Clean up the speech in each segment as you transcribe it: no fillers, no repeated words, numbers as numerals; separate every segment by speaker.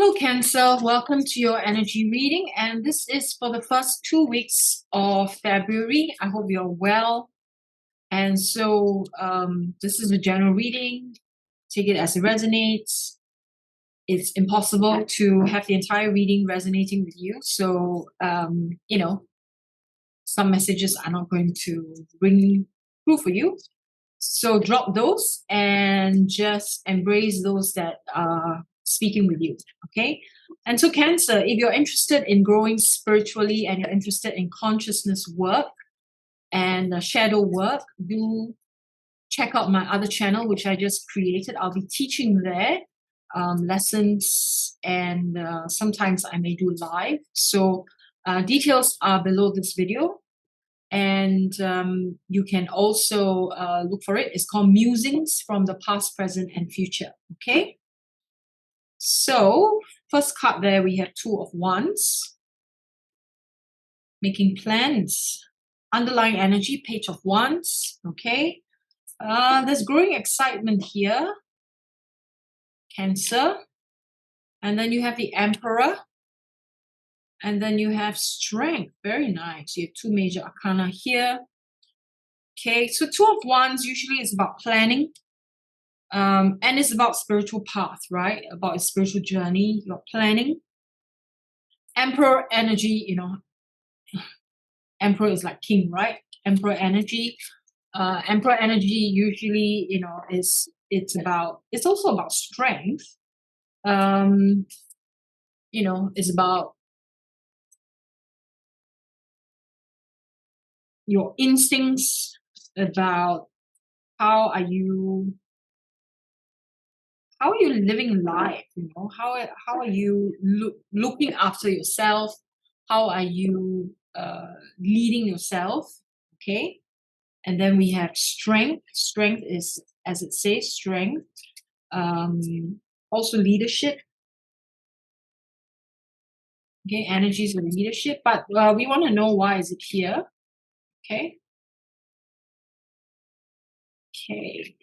Speaker 1: Hello, Cancer. Welcome to your energy reading. And this is for the first 2 weeks of February. I hope you're well. And so, this is a general reading. Take it as it resonates. It's impossible to have the entire reading resonating with you. So, some messages are not going to ring through for you. So, drop those and just embrace those that are speaking with you. Okay. And so, Cancer, if you're interested in growing spiritually and you're interested in consciousness work and shadow work, do check out my other channel, which I just created. I'll be teaching there lessons, and sometimes I may do live. So, details are below this video. And you can also look for it. It's called Musings from the Past, Present, and Future. Okay. So, first card there, we have Two of Wands. Making plans. Underlying energy, Page of Wands. Okay. There's growing excitement here. Cancer. And then you have the Emperor. And then you have Strength. Very nice. You have two major arcana here. Okay. So, Two of Wands usually is about planning. And it's about spiritual path, right? About a spiritual journey, you're planning. Emperor energy, Emperor is like king, right? Emperor energy. Emperor energy usually, it's also about strength. It's about your instincts, about how are you living life, how are you looking after yourself, how are you leading yourself. Okay. And then we have strength. Strength is, as it says, strength. Also leadership. Okay, energies of leadership, but we want to know why is it here. Okay. Okay.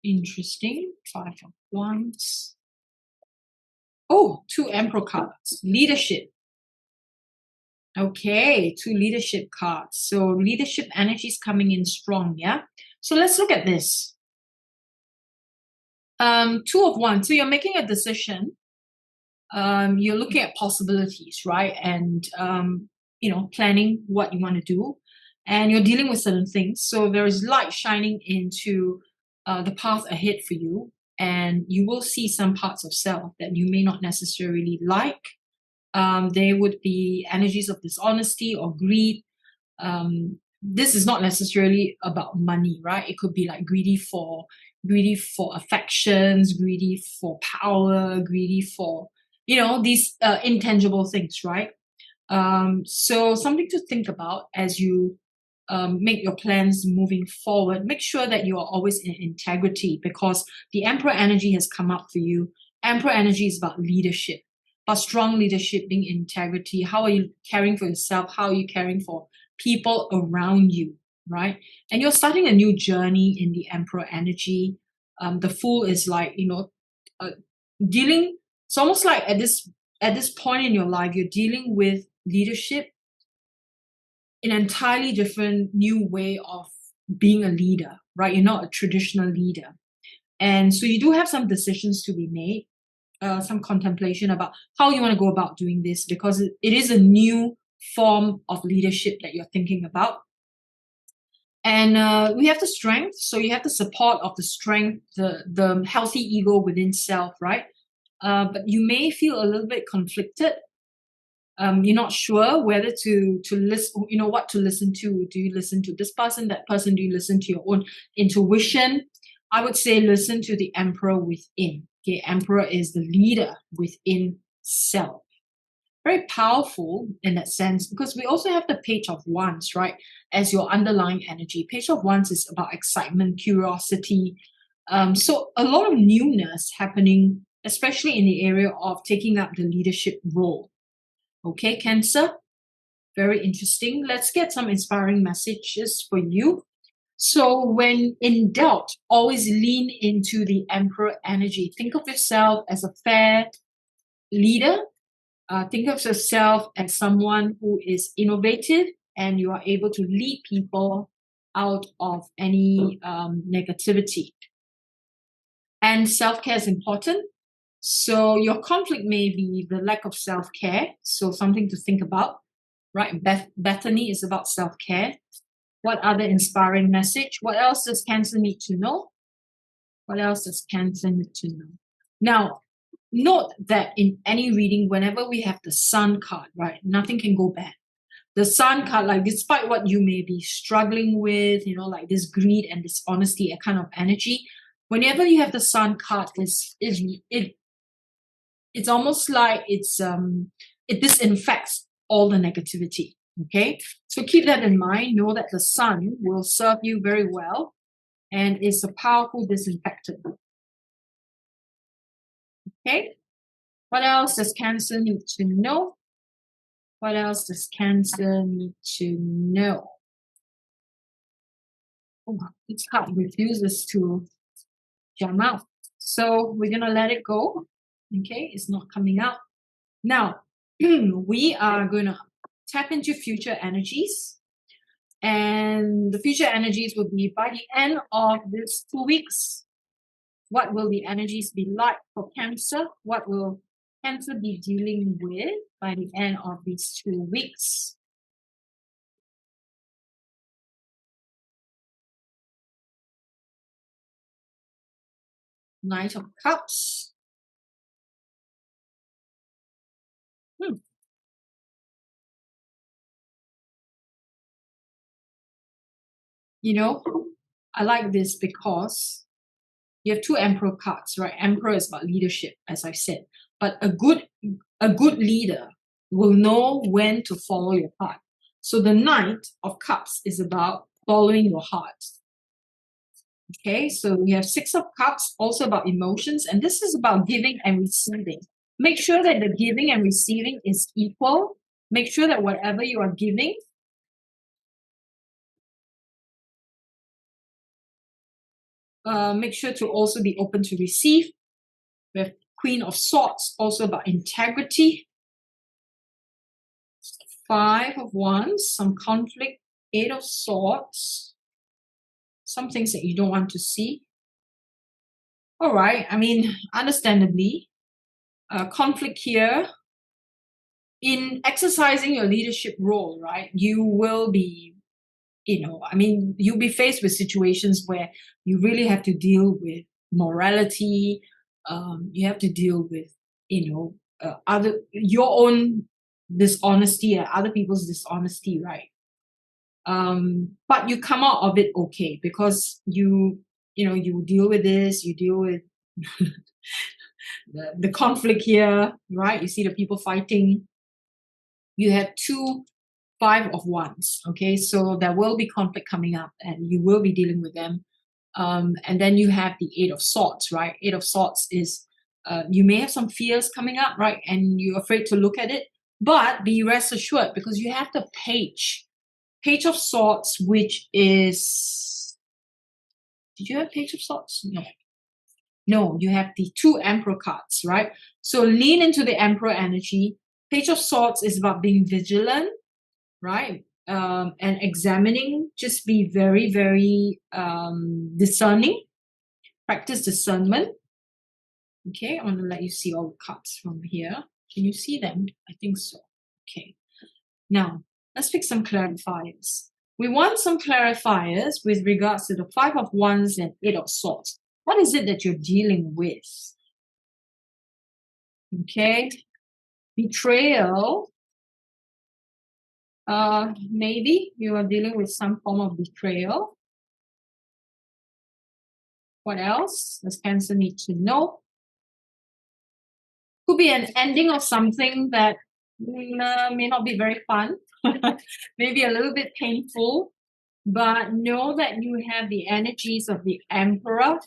Speaker 1: Interesting. Five of Wands. Oh, two Emperor cards. Leadership. Okay, two leadership cards. So leadership energy is coming in strong, yeah? So let's look at this. Two of Wands. So you're making a decision. You're looking at possibilities, right? And, planning what you want to do. And you're dealing with certain things. So there is light shining into the path ahead for you. And you will see some parts of self that you may not necessarily like. There would be energies of dishonesty or greed. This is not necessarily about money, right? It could be like greedy for affections, greedy for power, greedy for, these intangible things, right? So something to think about as you make your plans moving forward. Make sure that you are always in integrity, because the Emperor energy has come up for you. Emperor energy is about leadership, but strong leadership, being integrity. How are you caring for yourself? How are you caring for people around you, right? And you're starting a new journey in the Emperor energy. The Fool is like, dealing. It's almost like at this point in your life, you're dealing with leadership, an entirely different new way of being a leader, right? You're not a traditional leader. And so you do have some decisions to be made, some contemplation about how you want to go about doing this, because it is a new form of leadership that you're thinking about. And we have the strength. So you have the support of the strength, the healthy ego within self, right? But you may feel a little bit conflicted. You're not sure whether to listen, what to listen to. Do you listen to this person, that person? Do you listen to your own intuition? I would say listen to the Emperor within. Okay, Emperor is the leader within self. Very powerful in that sense, because we also have the Page of Wands, right, as your underlying energy. Page of Wands is about excitement, curiosity. So a lot of newness happening, especially in the area of taking up the leadership role. Okay, Cancer? Very interesting. Let's get some inspiring messages for you. So, when in doubt, always lean into the Emperor energy. Think of yourself as a fair leader. Think of yourself as someone who is innovative and you are able to lead people out of any negativity. And self care is important. So, your conflict may be the lack of self care. So, something to think about, right? Bethany is about self care. What other inspiring message? What else does Cancer need to know? What else does Cancer need to know? Now, note that in any reading, whenever we have the Sun card, right, nothing can go bad. The Sun card, like despite what you may be struggling with, like this greed and dishonesty, a kind of energy, whenever you have the Sun card, it's almost like it disinfects all the negativity. Okay, so keep that in mind. Know that the Sun will serve you very well and is a powerful disinfectant. Okay, what else does Cancer need to know? What else does Cancer need to know? Oh, this card refuses to jump out. So we're going to let it go. Okay, it's not coming out. Now, we are going to tap into future energies. And the future energies will be by the end of this 2 weeks. What will the energies be like for Cancer? What will Cancer be dealing with by the end of these 2 weeks? Knight of Cups. I like this because you have two Emperor cards, right? Emperor is about leadership, as I said. But a good leader will know when to follow your heart. So the Knight of Cups is about following your heart. Okay, so we have Six of Cups, also about emotions, and this is about giving and receiving. Make sure that the giving and receiving is equal. Make sure that whatever you are giving, make sure to also be open to receive. We have Queen of Swords, also about integrity. Five of Wands, some conflict. Eight of Swords, some things that you don't want to see. All right, understandably, conflict here. In exercising your leadership role, right, you will be, you'll be faced with situations where you really have to deal with morality. You have to deal with, your own dishonesty and other people's dishonesty, right? But you come out of it okay because you deal with this, you deal with the conflict here, right? You see the people fighting. You have two Five of Wands, okay? So there will be conflict coming up and you will be dealing with them. And then you have the Eight of Swords, right? Eight of Swords is, you may have some fears coming up, right? And you're afraid to look at it, but be rest assured because you have the Page of Swords, which is, did you have Page of Swords? No, you have the two Emperor cards, right? So lean into the Emperor energy. Page of Swords is about being vigilant, right? And examining, just be very, very discerning. Practice discernment. Okay, I want to let you see all the cards from here. Can you see them? I think so. Okay. Now, let's pick some clarifiers. We want some clarifiers with regards to the Five of Wands and Eight of Swords. What is it that you're dealing with? Okay. Betrayal. Maybe you are dealing with some form of betrayal. What else does Cancer need to know? Could be an ending of something that may not be very fun, maybe a little bit painful, but know that you have the energies of the Emperor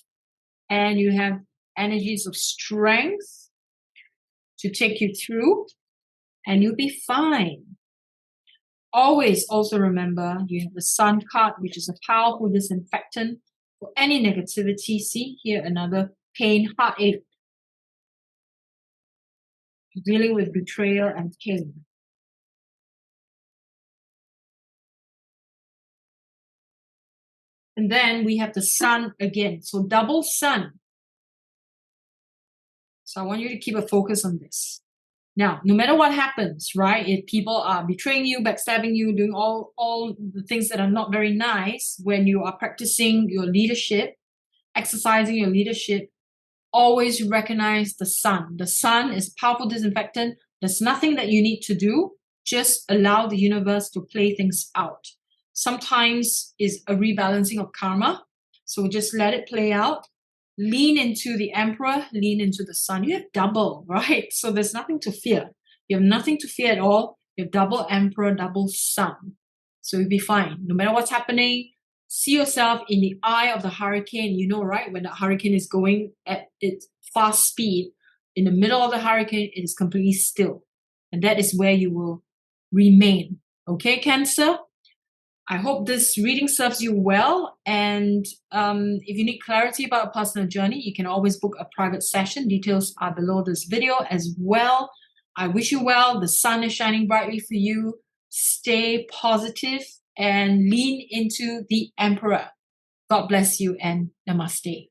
Speaker 1: and you have energies of strength to take you through and you'll be fine. always also remember you have the Sun card, which is a powerful disinfectant for any negativity. See here, another pain, heartache, dealing with betrayal and pain. And then we have the Sun again. So double Sun. So I want you to keep a focus on this. Now, no matter what happens, right? If people are betraying you, backstabbing you, doing all the things that are not very nice, when you are practicing your leadership, exercising your leadership, always recognize the Sun. The Sun is powerful disinfectant. There's nothing that you need to do. Just allow the universe to play things out. Sometimes is a rebalancing of karma. So just let it play out. Lean into the Emperor, lean into the Sun. You have double, right? So there's nothing to fear. You have nothing to fear at all. You have double Emperor, double Sun. So you'll be fine. No matter what's happening, see yourself in the eye of the hurricane. You know, right? When the hurricane is going at its fast speed, in the middle of the hurricane, it is completely still. And that is where you will remain. Okay, Cancer? I hope this reading serves you well. And if you need clarity about a personal journey, you can always book a private session. Details are below this video as well. I wish you well. The sun is shining brightly for you. Stay positive and lean into the Emperor. God bless you and namaste.